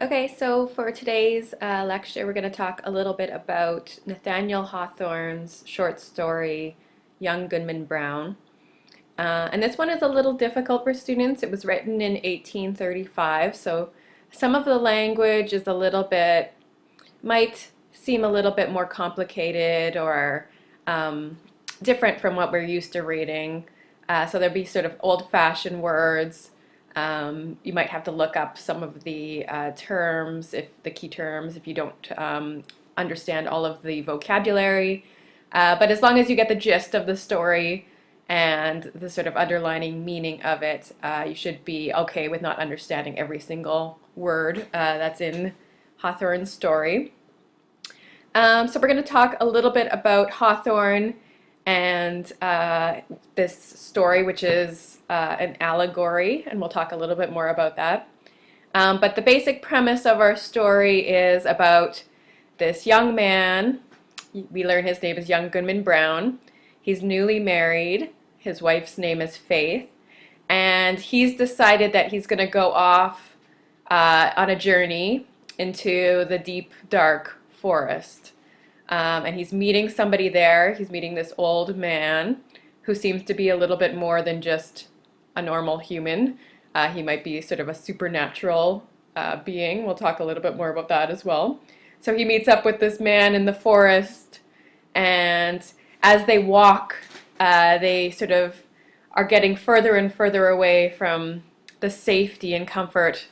Okay, so for today's lecture, we're going to talk a little bit about Nathaniel Hawthorne's short story, Young Goodman Brown. And this one is a little difficult for students. It was written in 1835, so some of the language is a little bit, might seem a little bit more complicated or different from what we're used to reading. So there'll be sort of old-fashioned words. You might have to look up some of the terms, if the key terms, if you don't understand all of the vocabulary. But as long as you get the gist of the story and the sort of underlining meaning of it, you should be okay with not understanding every single word that's in Hawthorne's story. So we're going to talk a little bit about Hawthorne and this story, which is an allegory, and we'll talk a little bit more about that. But the basic premise of our story is about this young man. We learn his name is young Goodman Brown. He's newly married. His wife's name is Faith. And he's decided that he's going to go off on a journey into the deep, dark forest. And he's meeting somebody there. He's meeting this old man who seems to be a little bit more than just a normal human. He might be sort of a supernatural being. We'll talk a little bit more about that as well. So he meets up with this man in the forest, and as they walk, they sort of are getting further and further away from the safety and comfort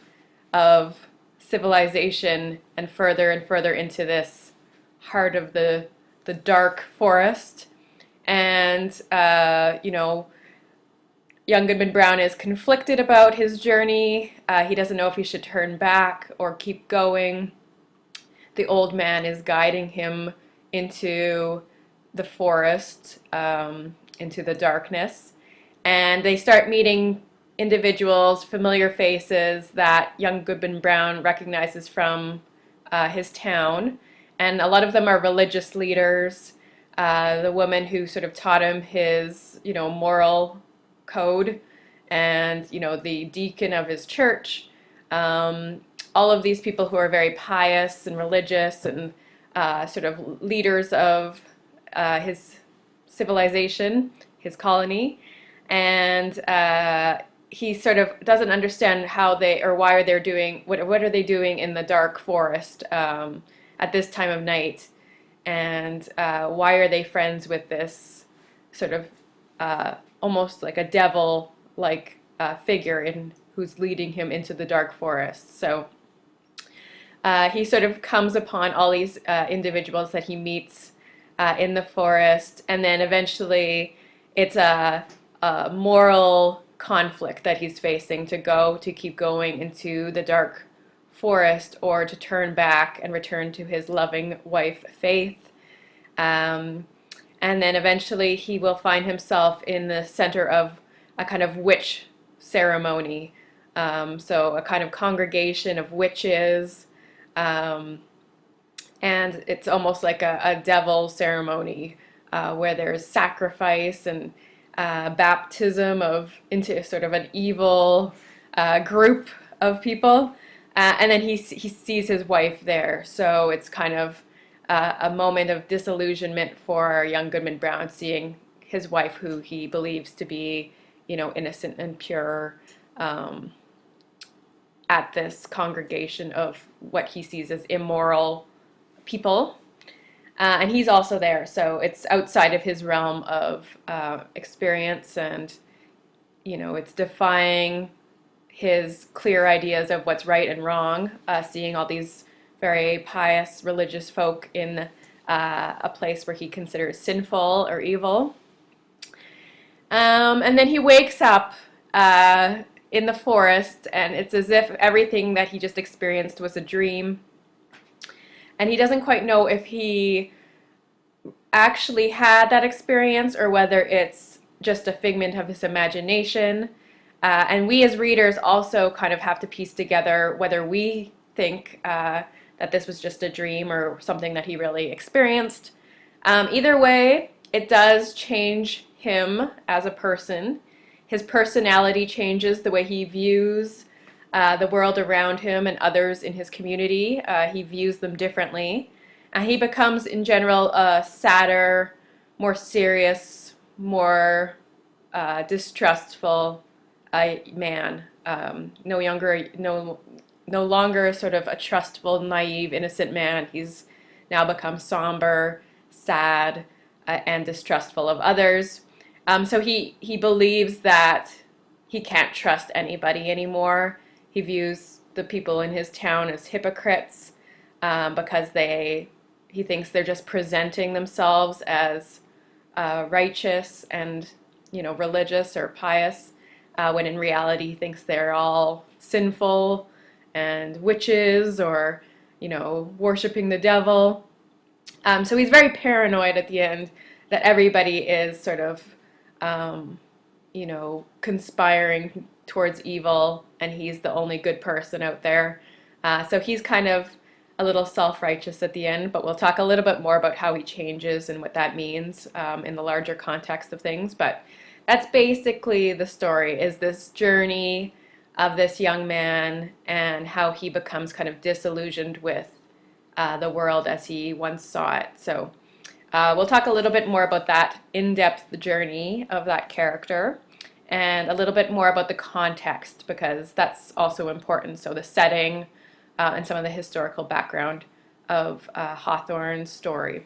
of civilization and further into this heart of the dark forest. And young Goodman Brown is conflicted about his journey. He doesn't know if he should turn back or keep going. The old man is guiding him into the forest, into the darkness, and they start meeting individuals, familiar faces that young Goodman Brown recognizes from his town. And a lot of them are religious leaders. The woman who sort of taught him his, moral code, and, the deacon of his church. All of these people who are very pious and religious and sort of leaders of his civilization, his colony. And he sort of doesn't understand how they, or why they're doing, what are they doing in the dark forest at this time of night, and why are they friends with this sort of almost like a devil-like figure who's leading him into the dark forest. So he sort of comes upon all these individuals that he meets in the forest, and then eventually it's a moral conflict that he's facing, to keep going into the dark forest or to turn back and return to his loving wife Faith. And then eventually he will find himself in the center of a kind of witch ceremony. So a kind of congregation of witches, and it's almost like a devil ceremony where there's sacrifice and baptism into sort of an evil group of people. And then he sees his wife there, so it's kind of a moment of disillusionment for young Goodman Brown, seeing his wife, who he believes to be, innocent and pure, at this congregation of what he sees as immoral people. And he's also there, so it's outside of his realm of experience, and, it's defying his clear ideas of what's right and wrong, seeing all these very pious religious folk in a place where he considers sinful or evil. And then he wakes up in the forest, and it's as if everything that he just experienced was a dream. And he doesn't quite know if he actually had that experience or whether it's just a figment of his imagination. And we as readers also kind of have to piece together whether we think that this was just a dream or something that he really experienced. Either way, it does change him as a person. His personality changes, the way he views the world around him and others in his community. He views them differently. He becomes, in general, a sadder, more serious, more distrustful man. No longer sort of a trustful, naive, innocent man. He's now become somber, sad, and distrustful of others. So he believes that he can't trust anybody anymore. He views the people in his town as hypocrites because he thinks they're just presenting themselves as righteous and religious or pious, when in reality he thinks they're all sinful and witches or worshiping the devil. So he's very paranoid at the end that everybody is sort of conspiring towards evil, and he's the only good person out there. So he's kind of a little self-righteous at the end, but we'll talk a little bit more about how he changes and what that means in the larger context of things. But that's basically the story, is this journey of this young man and how he becomes kind of disillusioned with the world as he once saw it. So we'll talk a little bit more about that in-depth journey of that character, and a little bit more about the context, because that's also important. So the setting and some of the historical background of Hawthorne's story.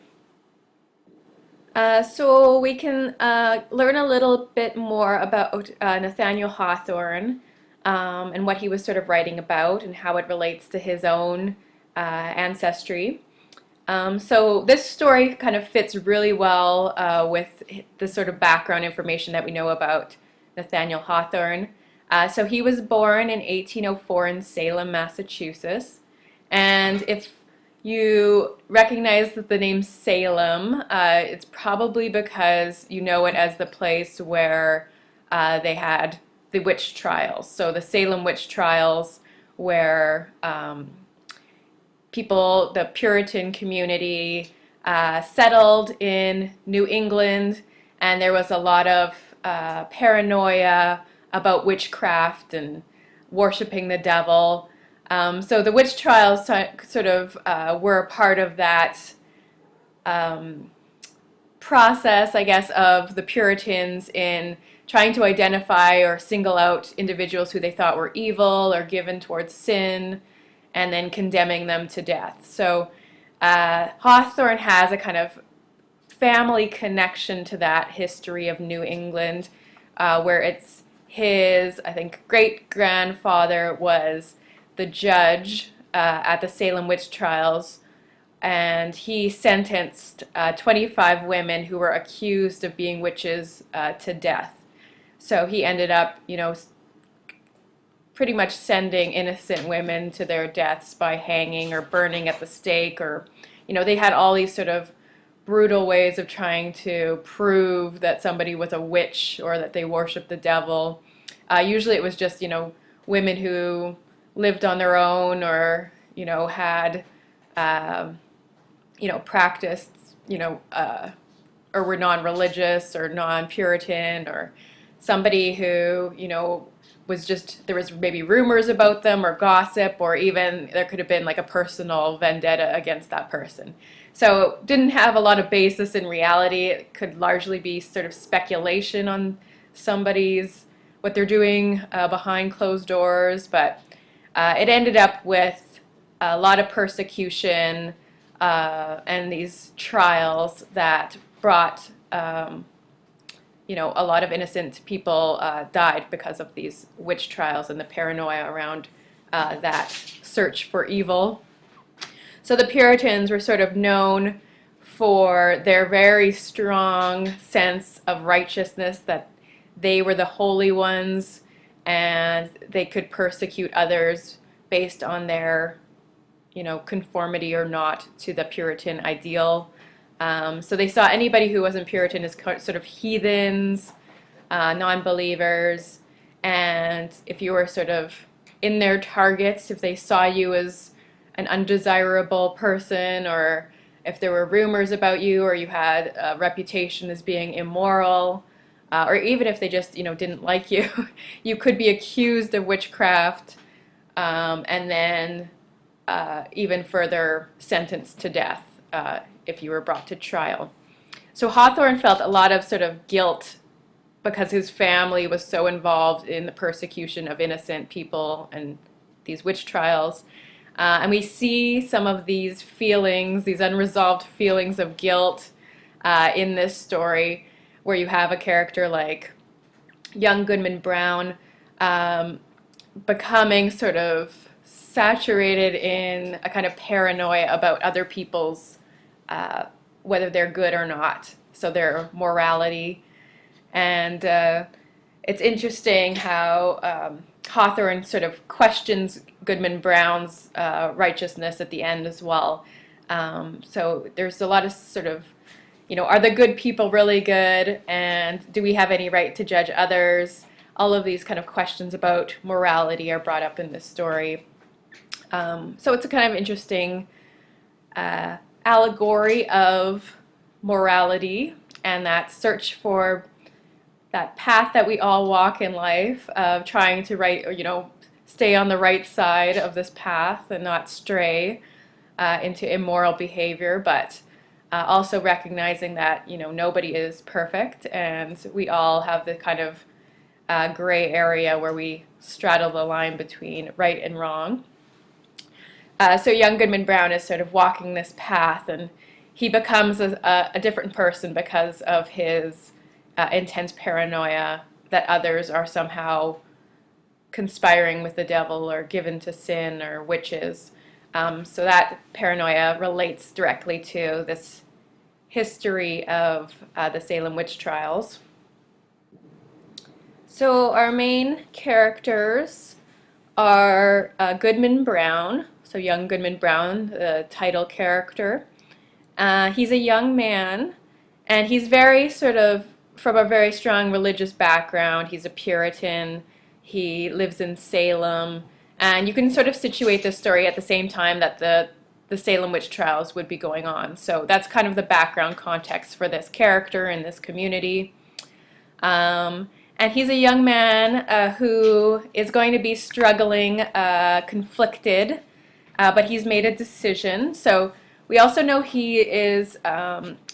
So we can learn a little bit more about Nathaniel Hawthorne and what he was sort of writing about and how it relates to his own ancestry. So this story kind of fits really well with the sort of background information that we know about Nathaniel Hawthorne. So he was born in 1804 in Salem, Massachusetts. And if you recognize the name Salem, it's probably because you know it as the place where they had the witch trials. So the Salem witch trials, where people, the Puritan community, settled in New England, and there was a lot of paranoia about witchcraft and worshiping the devil. So the witch trials sort of were a part of that process, I guess, of the Puritans in trying to identify or single out individuals who they thought were evil or given towards sin, and then condemning them to death. So Hawthorne has a kind of family connection to that history of New England, where it's his, I think, great-grandfather was the judge at the Salem witch trials, and he sentenced 25 women who were accused of being witches to death. So he ended up, pretty much sending innocent women to their deaths by hanging or burning at the stake, or, they had all these sort of brutal ways of trying to prove that somebody was a witch or that they worshiped the devil. Usually it was just, women who lived on their own or, had, practiced, or were non-religious or non-Puritan, or somebody who, was just, there was maybe rumors about them or gossip, or even there could have been like a personal vendetta against that person. So it didn't have a lot of basis in reality. It could largely be sort of speculation on what they're doing behind closed doors, but it ended up with a lot of persecution and these trials that brought a lot of innocent people died because of these witch trials and the paranoia around that search for evil. So the Puritans were sort of known for their very strong sense of righteousness, that they were the holy ones and they could persecute others based on their, conformity or not to the Puritan ideal. So they saw anybody who wasn't Puritan as sort of heathens, non-believers, and if you were sort of in their targets, if they saw you as an undesirable person, or if there were rumors about you, or you had a reputation as being immoral, or even if they just, didn't like you, you could be accused of witchcraft, and then even further sentenced to death if you were brought to trial. So Hawthorne felt a lot of sort of guilt because his family was so involved in the persecution of innocent people and these witch trials. And we see some of these feelings, these unresolved feelings of guilt in this story, where you have a character like young Goodman Brown becoming sort of saturated in a kind of paranoia about other people's, whether they're good or not, so their morality. And it's interesting how Hawthorne sort of questions Goodman Brown's righteousness at the end as well. So there's a lot of sort of, are the good people really good? And do we have any right to judge others? All of these kind of questions about morality are brought up in this story. So it's a kind of interesting allegory of morality and that search for that path that we all walk in life of trying to stay on the right side of this path and not stray into immoral behavior, but also recognizing that nobody is perfect, and we all have the kind of gray area where we straddle the line between right and wrong. So young Goodman Brown is sort of walking this path, and he becomes a different person because of his intense paranoia that others are somehow conspiring with the devil or given to sin or witches. So that paranoia relates directly to this history of the Salem witch trials. So our main characters are Goodman Brown, so young Goodman Brown, the title character. He's a young man, and he's very sort of from a very strong religious background. He's a Puritan. He lives in Salem, and you can sort of situate this story at the same time that the Salem witch trials would be going on. So that's kind of the background context for this character in this community. And he's a young man who is going to be struggling, conflicted, but he's made a decision. So we also know he is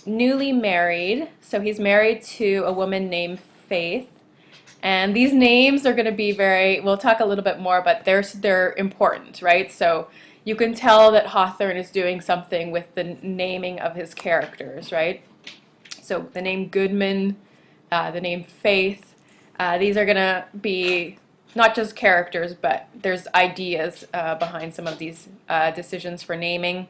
newly married. So he's married to a woman named Faith. And these names are going to be we'll talk a little bit more, but they're important, right? So you can tell that Hawthorne is doing something with the naming of his characters, right? So the name Goodman, the name Faith, these are going to be not just characters, but there's ideas behind some of these decisions for naming.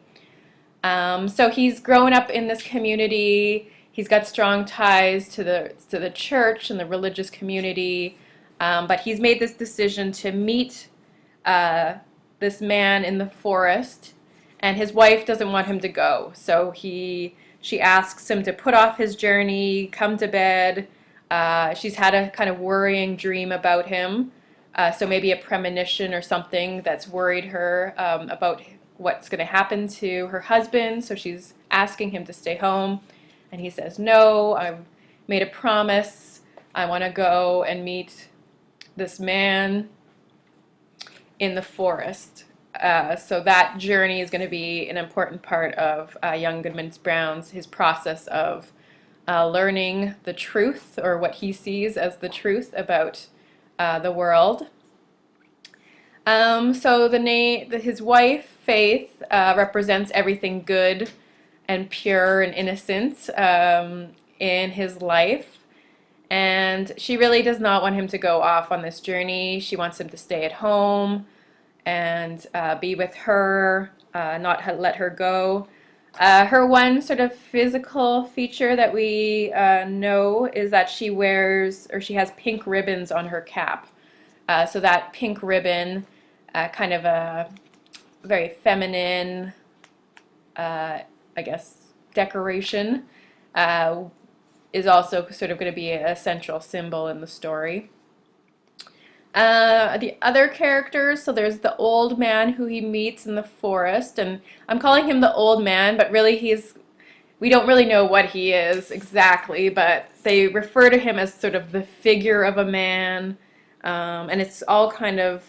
So he's grown up in this community. He's got strong ties to the church and the religious community, but he's made this decision to meet this man in the forest, and his wife doesn't want him to go. So she asks him to put off his journey, come to bed. She's had a kind of worrying dream about him, so maybe a premonition or something that's worried her about what's going to happen to her husband. So she's asking him to stay home. And he says, no, I've made a promise. I want to go and meet this man in the forest. So that journey is going to be an important part of young Goodman Brown's, his process of learning the truth, or what he sees as the truth about the world. So his wife, Faith, represents everything good and pure and innocent in his life. And she really does not want him to go off on this journey. She wants him to stay at home and be with her, not let her go. Her one sort of physical feature that we know is that she has pink ribbons on her cap. So that pink ribbon, kind of a very feminine, I guess, decoration, is also sort of going to be a central symbol in the story. The other characters, so there's the old man who he meets in the forest, and I'm calling him the old man, but really we don't really know what he is exactly, but they refer to him as sort of the figure of a man, and it's all kind of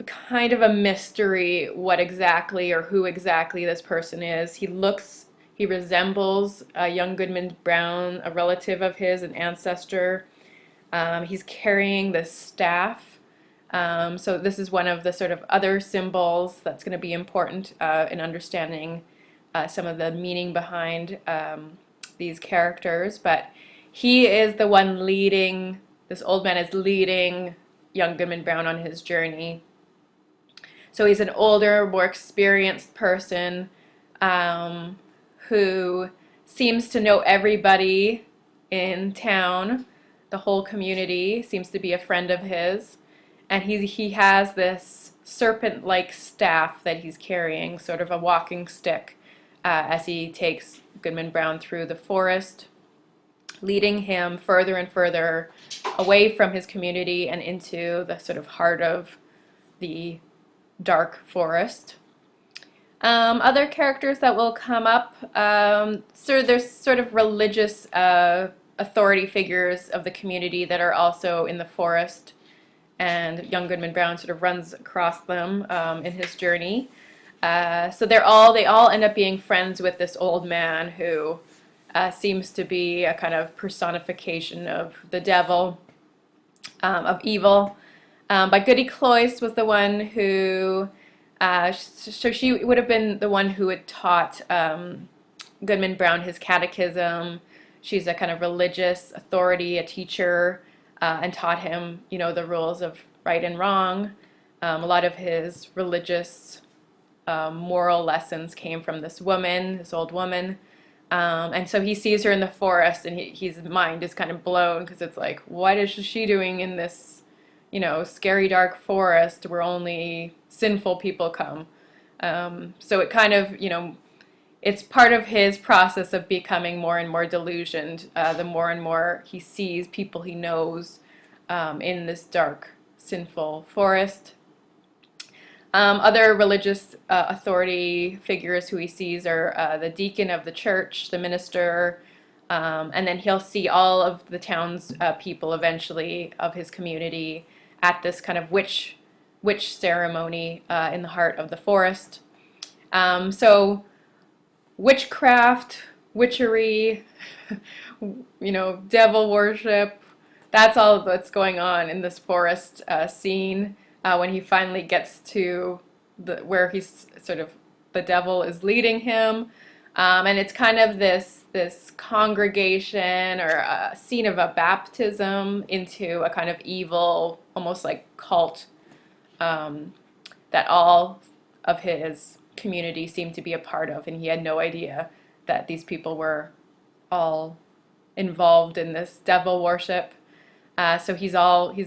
kind of a mystery what exactly or who exactly this person is. He resembles young Goodman Brown, a relative of his, an ancestor. He's carrying this staff. So this is one of the sort of other symbols that's going to be important in understanding some of the meaning behind these characters. But he is the one leading, this old man is leading young Goodman Brown on his journey. So he's an older, more experienced person who seems to know everybody in town. The whole community seems to be a friend of his. And he has this serpent-like staff that he's carrying, sort of a walking stick, as he takes Goodman Brown through the forest, leading him further and further away from his community and into the sort of heart of the dark forest. Other characters that will come up, so there's sort of religious authority figures of the community that are also in the forest, and young Goodman Brown sort of runs across them in his journey. So they all end up being friends with this old man who seems to be a kind of personification of the devil, of evil. But Goody Cloyce was the one who, so she would have been the one who had taught Goodman Brown his catechism. She's a kind of religious authority, a teacher, and taught him, the rules of right and wrong. A lot of his religious moral lessons came from this woman, this old woman. And so he sees her in the forest, and his mind is kind of blown because it's like, what is she doing in this, scary dark forest where only sinful people come? So it kind of, it's part of his process of becoming more and more delusioned, the more and more he sees people he knows in this dark, sinful forest. Other religious authority figures who he sees are the deacon of the church, the minister, and then he'll see all of the town's people eventually of his community at this kind of witch ceremony in the heart of the forest. So witchcraft, witchery, devil worship, that's all that's going on in this forest scene. When he finally gets to where he's sort of, the devil is leading him, and it's kind of this congregation or a scene of a baptism into a kind of evil, almost like cult, that all of his community seemed to be a part of, and he had no idea that these people were all involved in this devil worship. So he's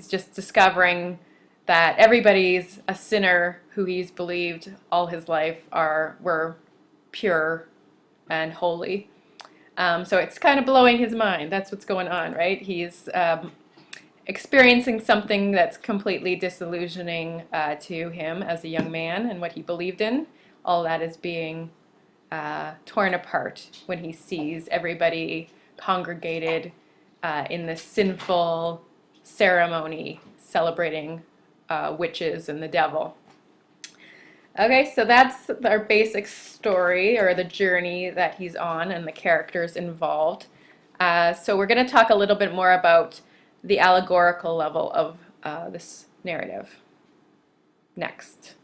just discovering that everybody's a sinner who he's believed all his life were pure and holy. So it's kind of blowing his mind. That's what's going on, right? He's experiencing something that's completely disillusioning to him as a young man and what he believed in. All that is being torn apart when he sees everybody congregated in this sinful ceremony celebrating witches and the devil. Okay, so that's our basic story, or the journey that he's on and the characters involved. So we're going to talk a little bit more about the allegorical level of this narrative next.